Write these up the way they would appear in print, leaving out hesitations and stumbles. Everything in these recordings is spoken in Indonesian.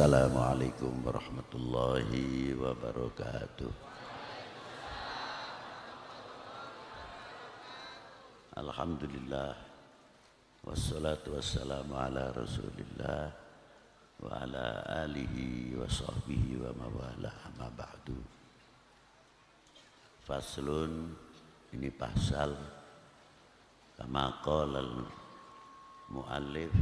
Assalamualaikum warahmatullahi wabarakatuh. Alhamdulillah, wassalatu wassalamu ala rasulillah wa ala alihi wa sahbihi wa mawalah, amma ba'du. Faslun, ini pasal kama qala al-muallif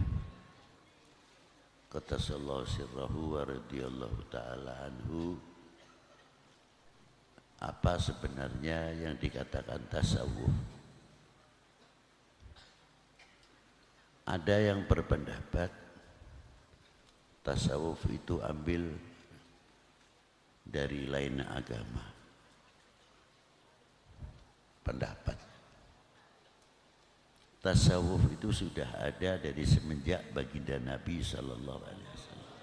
qatasallahu sirrahu wa radiyallahu ta'ala anhu. Apa sebenarnya yang dikatakan tasawuf? Ada yang berpendapat tasawuf itu ambil dari lain agama. Pendapat tasawuf itu sudah ada dari semenjak baginda Nabi sallallahu alaihi wasallam.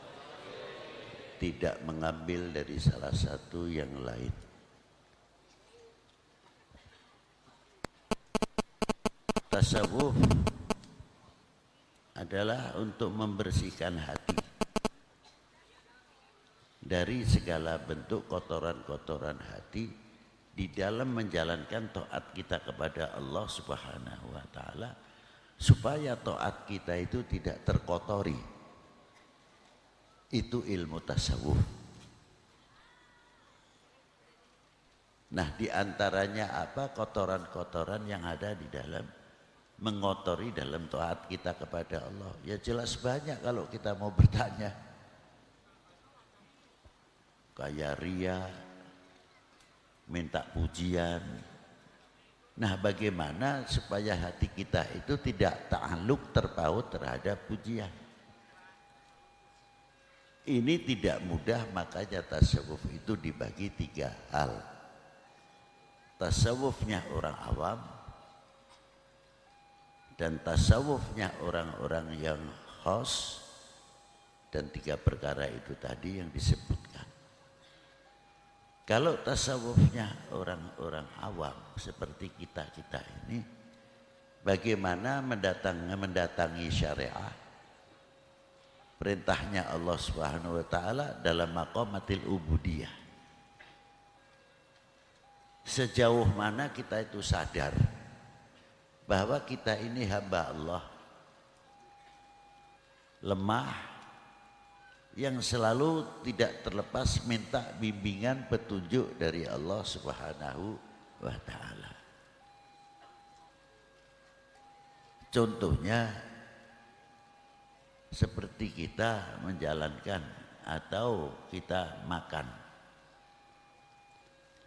Tidak mengambil dari salah satu yang lain. Tasawuf adalah untuk membersihkan hati dari segala bentuk kotoran-kotoran hati di dalam menjalankan taat kita kepada Allah Subhanahu wa taala, supaya taat kita itu tidak terkotori. Itu ilmu tasawuf. Nah, di antaranya apa? Kotoran-kotoran yang ada di dalam mengotori dalam taat kita kepada Allah. Ya jelas banyak kalau kita mau bertanya. Kayak ria, minta pujian. Nah, bagaimana supaya hati kita itu tidak ta'alluq, terpaut terhadap pujian? Ini tidak mudah, makanya tasawuf itu dibagi tiga hal. Tasawufnya orang awam, dan tasawufnya orang-orang yang khos, dan tiga perkara itu tadi yang disebutkan. Kalau tasawufnya orang-orang awam seperti kita-kita ini, bagaimana mendatangi syariah, perintahnya Allah Subhanahu wa taala dalam maqamatil ubudiyah. Sejauh mana kita itu sadar bahwa kita ini hamba Allah, lemah, yang selalu tidak terlepas minta bimbingan petunjuk dari Allah Subhanahu wa taala. Contohnya seperti kita menjalankan atau kita makan.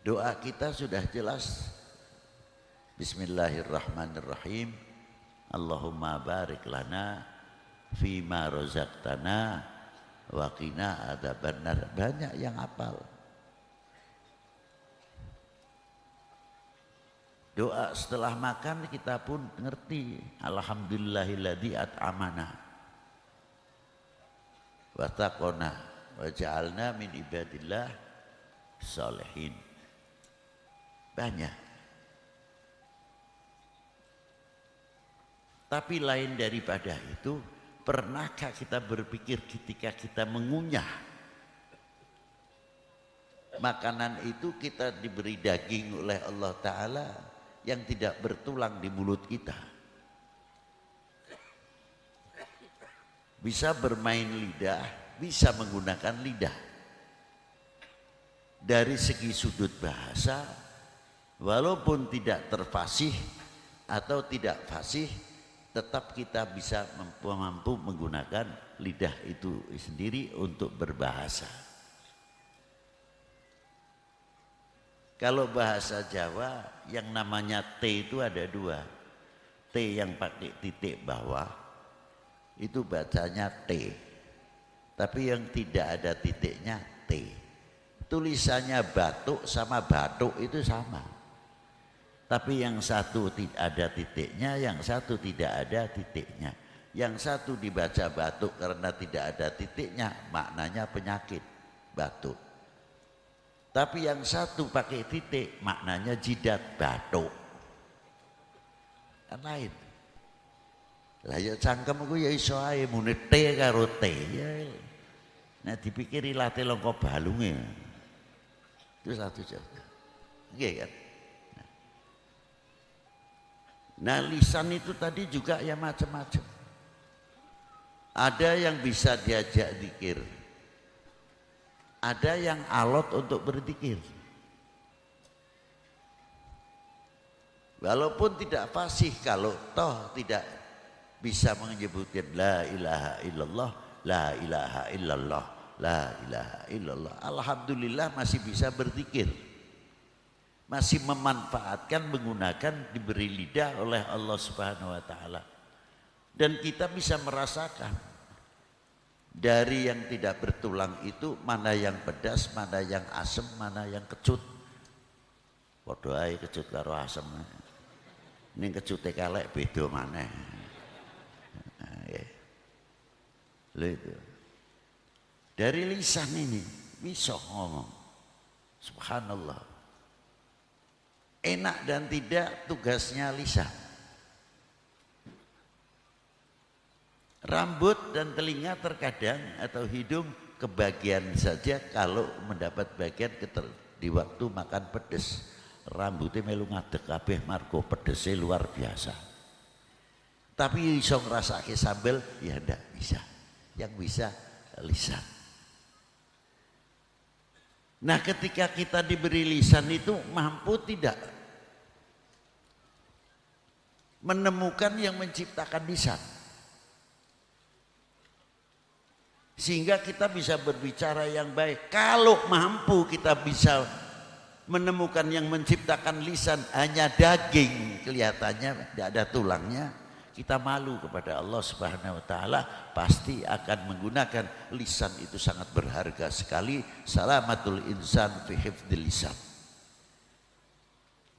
Doa kita sudah jelas. Bismillahirrahmanirrahim. Allahumma barik lana fima razaqtana wa qina adzabannar. Banyak yang hafal. Doa setelah makan kita pun ngerti. Alhamdulillahilladzi at'amana wa taqona wa ja'alna min ibadillah sholihin. Banyak. Tapi lain daripada itu, pernahkah kita berpikir ketika kita mengunyah makanan itu, kita diberi daging oleh Allah Ta'ala yang tidak bertulang di mulut kita, bisa bermain lidah, bisa menggunakan lidah. Dari segi sudut bahasa, walaupun tidak terfasih atau tidak fasih, tetap kita bisa mampu menggunakan lidah itu sendiri untuk berbahasa. Kalau bahasa Jawa yang namanya T itu ada dua. T yang pakai titik bawah itu bacanya T, tapi yang tidak ada titiknya T. Tulisannya batuk sama batuk itu sama. Tapi yang satu tidak ada titiknya, yang satu tidak ada titiknya. Yang satu dibaca batuk karena tidak ada titiknya, maknanya penyakit, batuk. Tapi yang satu pakai titik, maknanya jidat, batuk. Kan lain. Lah ya cangkem aku ya iso ae muni T karo T ya. Nah dipikiri latih longko balungnya. Itu satu contoh. Oke kan? Nah lisan itu tadi juga ya macam-macam. Ada yang bisa diajak zikir. Ada yang alot untuk berzikir. Walaupun tidak fasih, kalau toh tidak bisa menyebutkan la ilaha illallah, la ilaha illallah, la ilaha illallah, alhamdulillah masih bisa berzikir, masih memanfaatkan, menggunakan, diberi lidah oleh Allah Subhanahu wa taala. Dan kita bisa merasakan dari yang tidak bertulang itu mana yang pedas, mana yang asam, mana yang kecut. Padha ae kecut karo asem. Ning kecute kelek beda maneh. Itu. Dari lisan ini bisa ngomong. Subhanallah. Enak dan tidak tugasnya lisan. Rambut dan telinga terkadang atau hidung kebagian saja kalau mendapat bagian di waktu makan pedes. Rambutnya melu ngadeg kabeh margo pedesnya luar biasa. Tapi iso ngrasake sambel ya ndak bisa. Yang bisa lisan. Nah, ketika kita diberi lisan itu mampu tidak menemukan yang menciptakan lisan. Sehingga kita bisa berbicara yang baik. Kalau mampu kita bisa menemukan yang menciptakan lisan hanya daging, kelihatannya tidak ada tulangnya, kita malu kepada Allah Subhanahu wa taala, pasti akan menggunakan lisan itu sangat berharga sekali. Salamatul insan fi hifdzil lisan.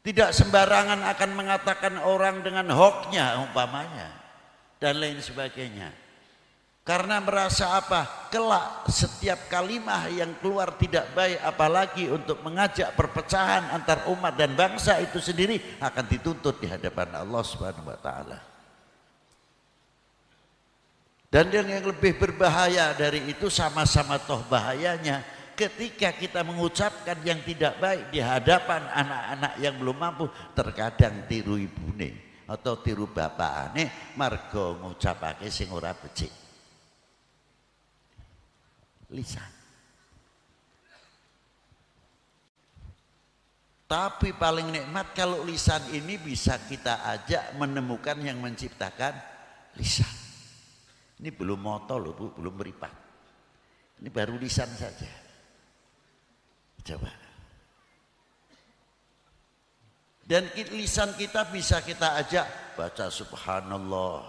Tidak sembarangan akan mengatakan orang dengan hoknya umpamanya dan lain sebagainya. Karena merasa apa? Kelak setiap kalimah yang keluar tidak baik, apalagi untuk mengajak perpecahan antar umat dan bangsa itu sendiri, akan dituntut di hadapan Allah Subhanahu wa taala. Dan yang lebih berbahaya dari itu, sama-sama toh bahayanya, ketika kita mengucapkan yang tidak baik di hadapan anak-anak yang belum mampu, terkadang tiru ibune atau tiru bapakane margo ngucapake sing ora becik. Lisan. Tapi paling nikmat kalau lisan ini bisa kita ajak menemukan yang menciptakan lisan. Ini belum moto loh Bu, belum meripat. Ini baru lisan saja. Coba. Dan lisan kita bisa kita ajak baca subhanallah,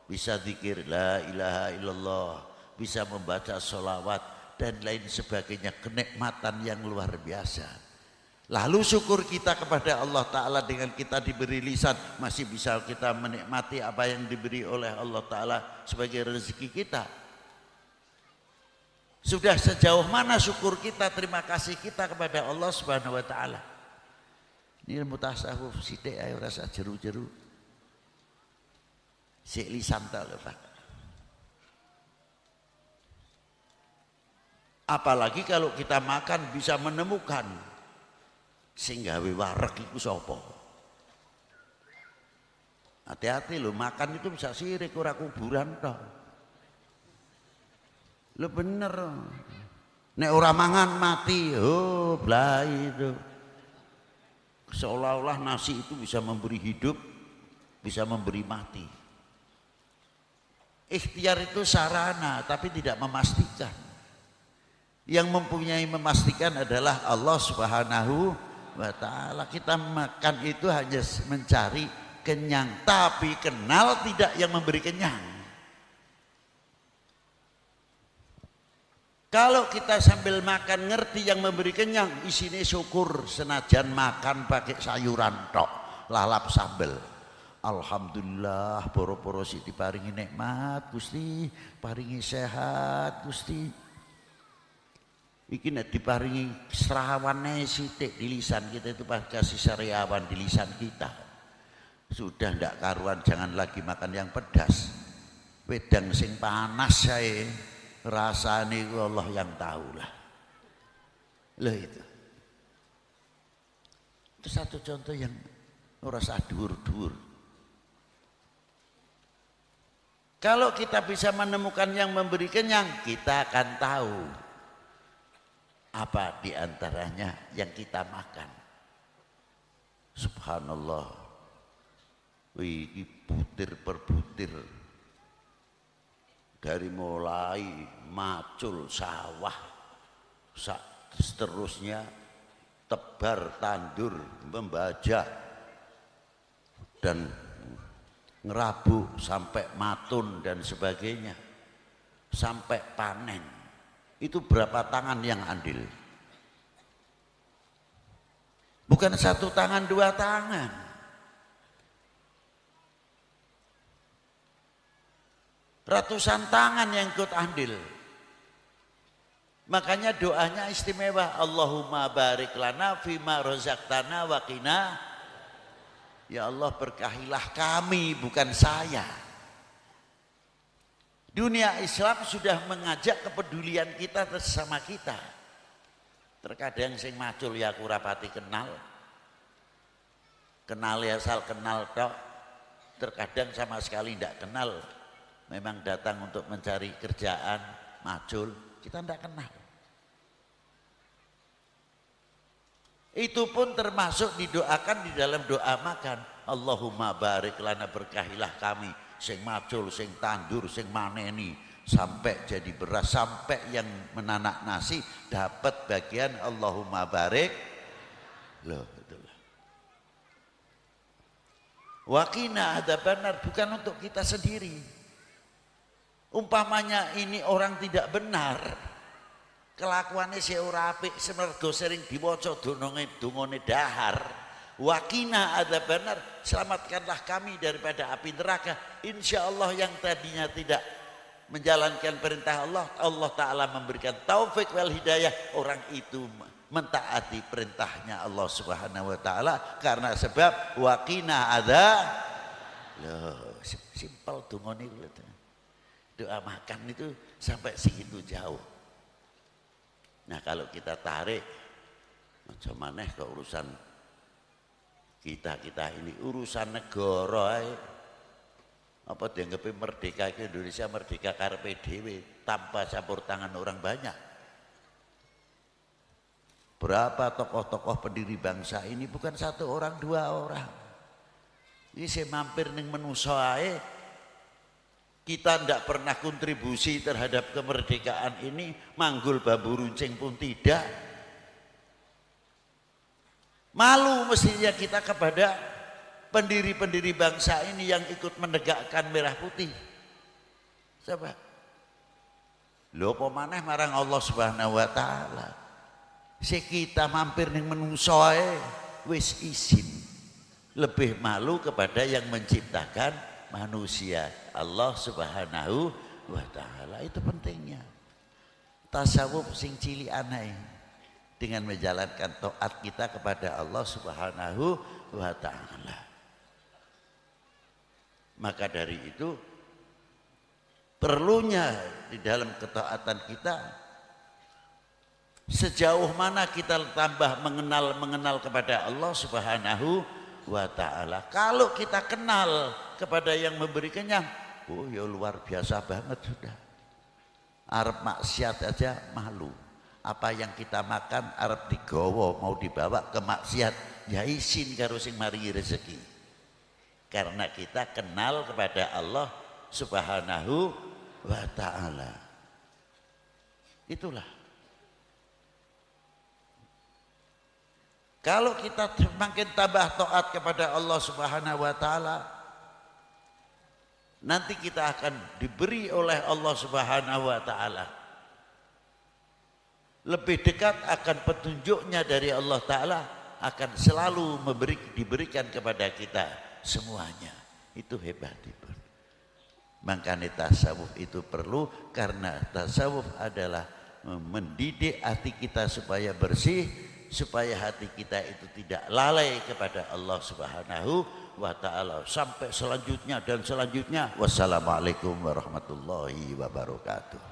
bisa zikir la ilaha illallah, bisa membaca sholawat dan lain sebagainya, kenikmatan yang luar biasa. Lalu syukur kita kepada Allah Ta'ala dengan kita diberi lisan, masih bisa kita menikmati apa yang diberi oleh Allah Ta'ala sebagai rezeki kita. Sudah sejauh mana syukur kita, terima kasih kita kepada Allah Subhanahu wa Ta'ala. Ini ilmu tasawuf sithik ayo rasa jeru-jeru. Sik lisan ta lho Pak. Apalagi kalau kita makan bisa menemukan sing gawe wareg iku sapa. Hati-hati lho, makan itu bisa sirik, ora kuburan toh. Lho bener. Nek ora mangan mati, oh blai itu. Seolah-olah nasi itu bisa memberi hidup, bisa memberi mati. Ikhtiar itu sarana, tapi tidak memastikan. Yang mempunyai memastikan adalah Allah Subhanahu wa Ta'ala. Kita makan itu hanya mencari kenyang, tapi kenal tidak yang memberi kenyang. Kalau kita sambil makan ngerti yang memberi kenyang, isinya syukur, senajan makan pakai sayuran tok, lalap sambel. Alhamdulillah, poro-poro siti paringi nikmat Gusti, paringi sehat Gusti. Iki nek diparingi serawane sithik di lisan kita itu pas kasih sariawan di lisan kita. Sudah ndak karuan, jangan lagi makan yang pedas. Wedang sing panas sae Rasane itu Allah yang tahu lah. Loh itu. Itu satu contoh yang ora usah dhuwur-dhuwur. Kalau kita bisa menemukan yang memberi kenyang, kita akan tahu apa diantaranya yang kita makan. Subhanallah. Wih, butir per butir. Dari mulai macul sawah, seterusnya tebar tandur, membajak, dan ngerabu sampai matun dan sebagainya, sampai panen. Itu berapa tangan yang andil? Bukan satu tangan, dua tangan. Ratusan tangan yang ikut andil. Makanya doanya istimewa. Allahumma barik lana fima rozaqtana wa qina. Ya Allah, berkahilah kami, bukan saya. Dunia Islam sudah mengajak kepedulian kita bersama kita. Terkadang sing macul ya aku rapati kenal. Kenal ya asal kenal tok. Terkadang sama sekali tidak kenal. Memang datang untuk mencari kerjaan, macul, kita tidak kenal. Itu pun termasuk didoakan di dalam doa makan. Allahumma barik lana, berkahilah kami, sing macul, sing tandur, sing maneni, sampai jadi beras, sampai yang menanak nasi dapat bagian Allahumma barik. Loh, itulah. Waqina adzabannar, bukan untuk kita sendiri. Umpamanya ini orang tidak benar, kelakuannya si ora apik, semergo sering diwaca dungane dahar. Waqina adzabannar, selamatkanlah kami daripada api neraka. Insya Allah yang tadinya tidak menjalankan perintah Allah, Allah Ta'ala memberikan taufik wal hidayah, orang itu mentaati perintahnya Allah Subhanahu wa Ta'ala, karena sebab waqina adzab. Loh, simpel dungane itu. Doa makan itu sampai segitu jauh. Nah, kalau kita tarik macam mana ke urusan kita ini, urusan negara, apa dianggap merdeka ke Indonesia, merdeka karepe dhewe tanpa campur tangan orang banyak. Berapa tokoh-tokoh pendiri bangsa ini, bukan satu orang, dua orang. Ini saya mampir ning menusa ae, kita tidak pernah kontribusi terhadap kemerdekaan ini, manggul bambu runcing pun tidak. Malu mestinya kita kepada pendiri-pendiri bangsa ini yang ikut menegakkan merah putih. Coba. Lho apa maneh marang Allah Subhanahu wa Ta'ala. Kita mampir ning menungso ae wis izin. Lebih malu kepada yang menciptakan manusia, Allah Subhanahu wa Ta'ala. Itu pentingnya. Tasawuf sing cilik aneh dengan menjalankan taat kita kepada Allah Subhanahu wa Ta'ala. Maka dari itu perlunya di dalam ketaatan kita, sejauh mana kita tambah mengenal kepada Allah Subhanahu wa Ta'ala. Kalau kita kenal kepada yang memberi kenyang, oh ya luar biasa banget sudah. Arep maksiat aja malu. Apa yang kita makan arep digawa mau dibawa ke maksiat, ya isin karo sing maringi rezeki. Karena kita kenal kepada Allah Subhanahu wa Ta'ala. Itulah. Kalau kita makin tambah taat kepada Allah Subhanahu wa Ta'ala, nanti kita akan diberi oleh Allah Subhanahu wa Ta'ala lebih dekat akan petunjuknya dari Allah Ta'ala, akan selalu diberikan kepada kita semuanya. Itu hebat itu. Makanya tasawuf itu perlu, karena tasawuf adalah mendidik hati kita supaya bersih, supaya hati kita itu tidak lalai kepada Allah Subhanahu wa Ta'ala. Sampai selanjutnya dan selanjutnya. Wassalamualaikum warahmatullahi wabarakatuh.